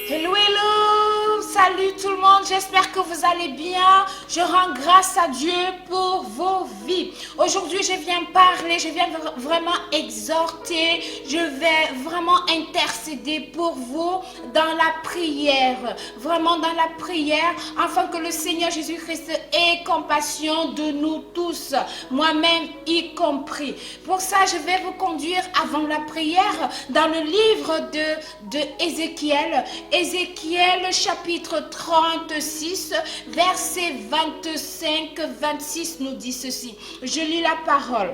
Hello, hello! Salut tout le monde, j'espère que vous allez bien. Je rends grâce à Dieu pour vos vies. Aujourd'hui, je viens parler, je viens vraiment exhorter, je vais vraiment intercéder pour vous dans la prière. Vraiment dans la prière, afin que le Seigneur Jésus-Christ ait compassion de nous tous, moi-même y compris. Pour ça, je vais vous conduire avant la prière dans le livre de Ézéchiel. Ézéchiel chapitre 36, verset 25-26 nous dit ceci. Je lis la parole.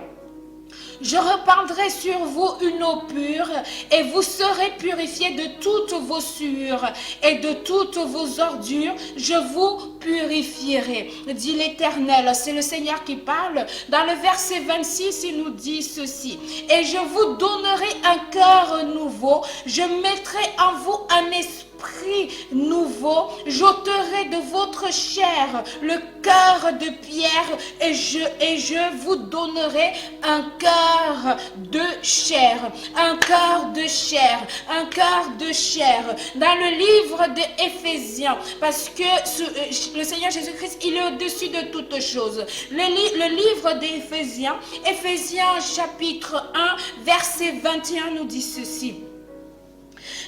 Je répandrai sur vous une eau pure et vous serez purifiés de toutes vos souillures et de toutes vos ordures. Je vous purifierai, dit l'Éternel. C'est le Seigneur qui parle. Dans le verset 26, il nous dit ceci. Et je vous donnerai un cœur nouveau. Je mettrai en vous un esprit nouveau, j'ôterai de votre chair le cœur de pierre et je vous donnerai un cœur de chair, un cœur de chair, un cœur de chair. Dans le livre d'Éphésiens, parce que le Seigneur Jésus-Christ, il est au-dessus de toutes choses. Le livre d'Éphésiens, Éphésiens chapitre 1, verset 21 nous dit ceci.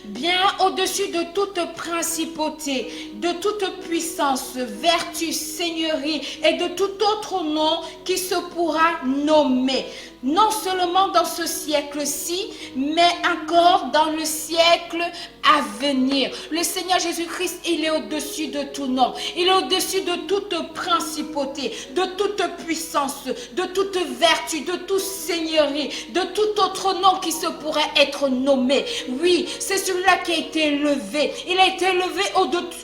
Bien au-dessus de toute principauté, de toute puissance, vertu, seigneurie et de tout autre nom qui se pourra nommer. Non seulement dans ce siècle-ci, mais encore dans le siècle à venir. Le Seigneur Jésus-Christ, il est au-dessus de tout nom. Il est au-dessus de toute principauté, de toute puissance, de toute vertu, de toute seigneurie, de tout autre nom qui se pourrait être nommé. Oui, c'est celui-là qui a été élevé. Il a été élevé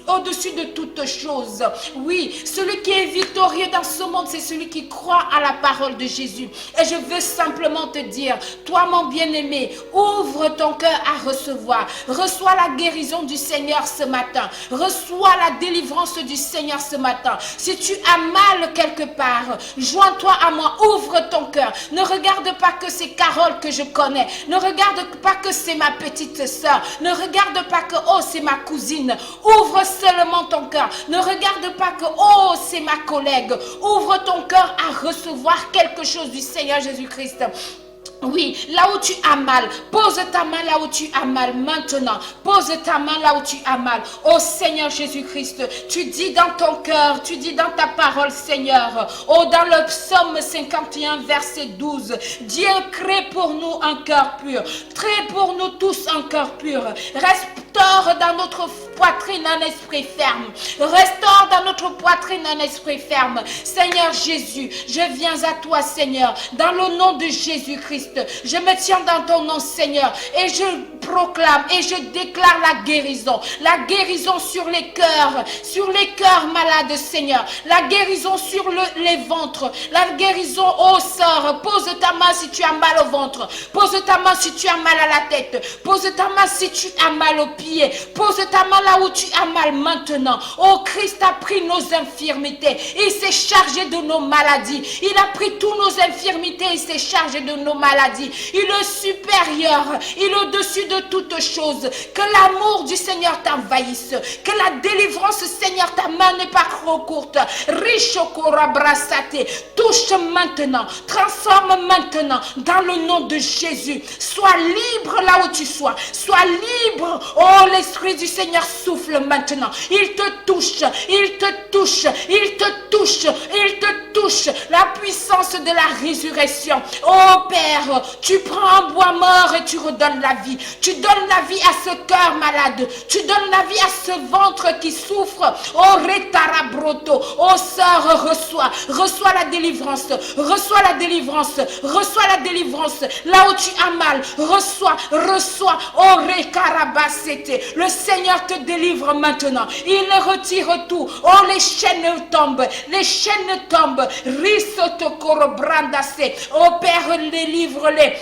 au-dessus de toutes choses. Oui, celui qui est victorieux dans ce monde, c'est celui qui croit à la parole de Jésus. Et je veux simplement te dire, toi mon bien-aimé, ouvre ton cœur à recevoir. Reçois la guérison du Seigneur ce matin. Reçois la délivrance du Seigneur ce matin. Si tu as mal quelque part, joins-toi à moi, ouvre ton cœur. Ne regarde pas que c'est Carole que je connais. Ne regarde pas que c'est ma petite sœur. Ne regarde pas que oh c'est ma cousine. Ouvre seulement ton cœur. Ne regarde pas que oh c'est ma collègue. Ouvre ton cœur à recevoir quelque chose du Seigneur Jésus-Christ. Oui, là où tu as mal, pose ta main là où tu as mal maintenant. Pose ta main là où tu as mal. Oh Seigneur Jésus-Christ, tu dis dans ton cœur, tu dis dans ta parole Seigneur. Oh dans le psaume 51 verset 12. Dieu crée pour nous un cœur pur. Crée pour nous tous un cœur pur. Restaure dans notre poitrine un esprit ferme. Restaure dans notre poitrine un esprit ferme. Seigneur Jésus, je viens à toi Seigneur, dans le nom de Jésus-Christ. Je me tiens dans ton nom Seigneur et je proclame et je déclare la guérison sur les cœurs malades Seigneur, la guérison sur les ventres, la guérison aux sœurs. Pose ta main si tu as mal au ventre, pose ta main si tu as mal à la tête, pose ta main si tu as mal aux pieds, pose ta main là où tu as mal maintenant. Oh Christ a pris nos infirmités, il s'est chargé de nos maladies, il a pris tous nos infirmités, il s'est chargé de nos maladies. Il est supérieur, il est au-dessus de toutes choses. Que l'amour du Seigneur t'envahisse, que la délivrance Seigneur, ta main n'est pas trop courte. Touche maintenant, transforme maintenant dans le nom de Jésus. Sois libre là où tu sois, sois libre. Oh l'Esprit du Seigneur souffle maintenant. Il te touche, il te touche, il te touche, il te touche. La puissance de la résurrection. Oh Père, tu prends un bois mort et tu redonnes la vie. Tu donnes la vie à ce cœur malade. Tu donnes la vie à ce ventre qui souffre. Oh Retarabroto. Oh sœur, reçois la délivrance. Reçois la délivrance. Reçois la délivrance. Là où tu as mal, reçois. Oh Rekarabasete. Le Seigneur te délivre maintenant. Il retire tout. Oh les chaînes tombent. Les chaînes tombent. Risoto korobrandase. Oh Père, délivre-les.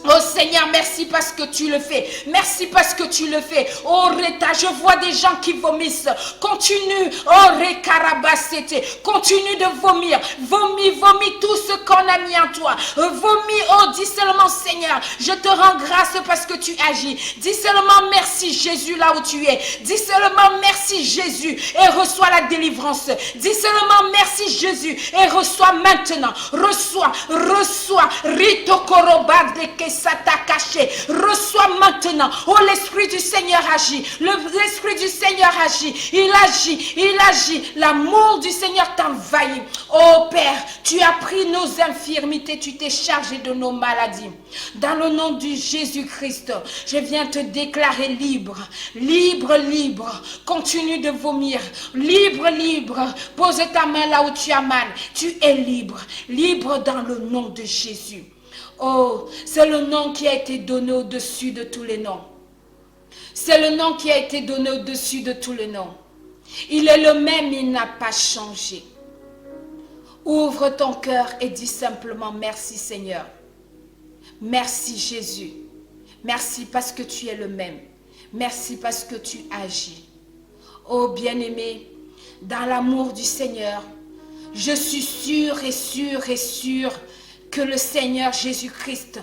Oh Seigneur, merci parce que tu le fais. Merci parce que tu le fais. Oh Reta, je vois des gens qui vomissent. Continue. Oh Rekarabasete. Continue de vomir. Vomis tout ce qu'on a mis en toi. Vomis, oh dis seulement Seigneur, je te rends grâce parce que tu agis. Dis seulement merci Jésus là où tu es. Dis seulement merci Jésus et reçois la délivrance. Dis seulement merci Jésus et reçois maintenant. Reçois. Rito Korobad de caché. Reçois maintenant. Oh, l'Esprit du Seigneur agit. L'Esprit du Seigneur agit. Il agit. L'amour du Seigneur t'envahit. Oh Père, tu as pris nos infirmités. Tu t'es chargé de nos maladies. Dans le nom du Jésus-Christ, je viens te déclarer libre. Libre. Continue de vomir. Libre. Pose ta main là où tu as mal. Tu es libre. Libre dans le nom de Jésus. Oh, c'est le nom qui a été donné au-dessus de tous les noms. C'est le nom qui a été donné au-dessus de tous les noms. Il est le même, il n'a pas changé. Ouvre ton cœur et dis simplement merci Seigneur. Merci Jésus. Merci parce que tu es le même. Merci parce que tu agis. Oh bien-aimé, dans l'amour du Seigneur, je suis sûre que le Seigneur Jésus-Christ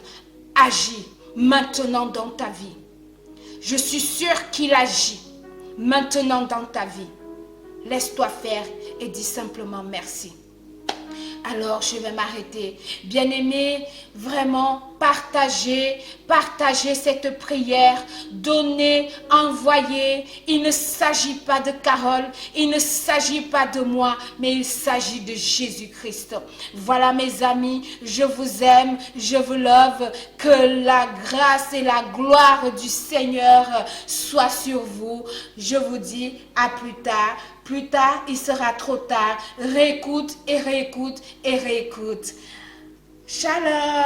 agit maintenant dans ta vie. Je suis sûre qu'il agit maintenant dans ta vie. Laisse-toi faire et dis simplement merci. Alors, je vais m'arrêter. Bien-aimés, vraiment, partagez cette prière. Donnez, envoyez. Il ne s'agit pas de Carole, il ne s'agit pas de moi, mais il s'agit de Jésus-Christ. Voilà mes amis, je vous aime, je vous love. Que la grâce et la gloire du Seigneur soient sur vous. Je vous dis à plus tard. Plus tard, il sera trop tard. Réécoute. Shalom.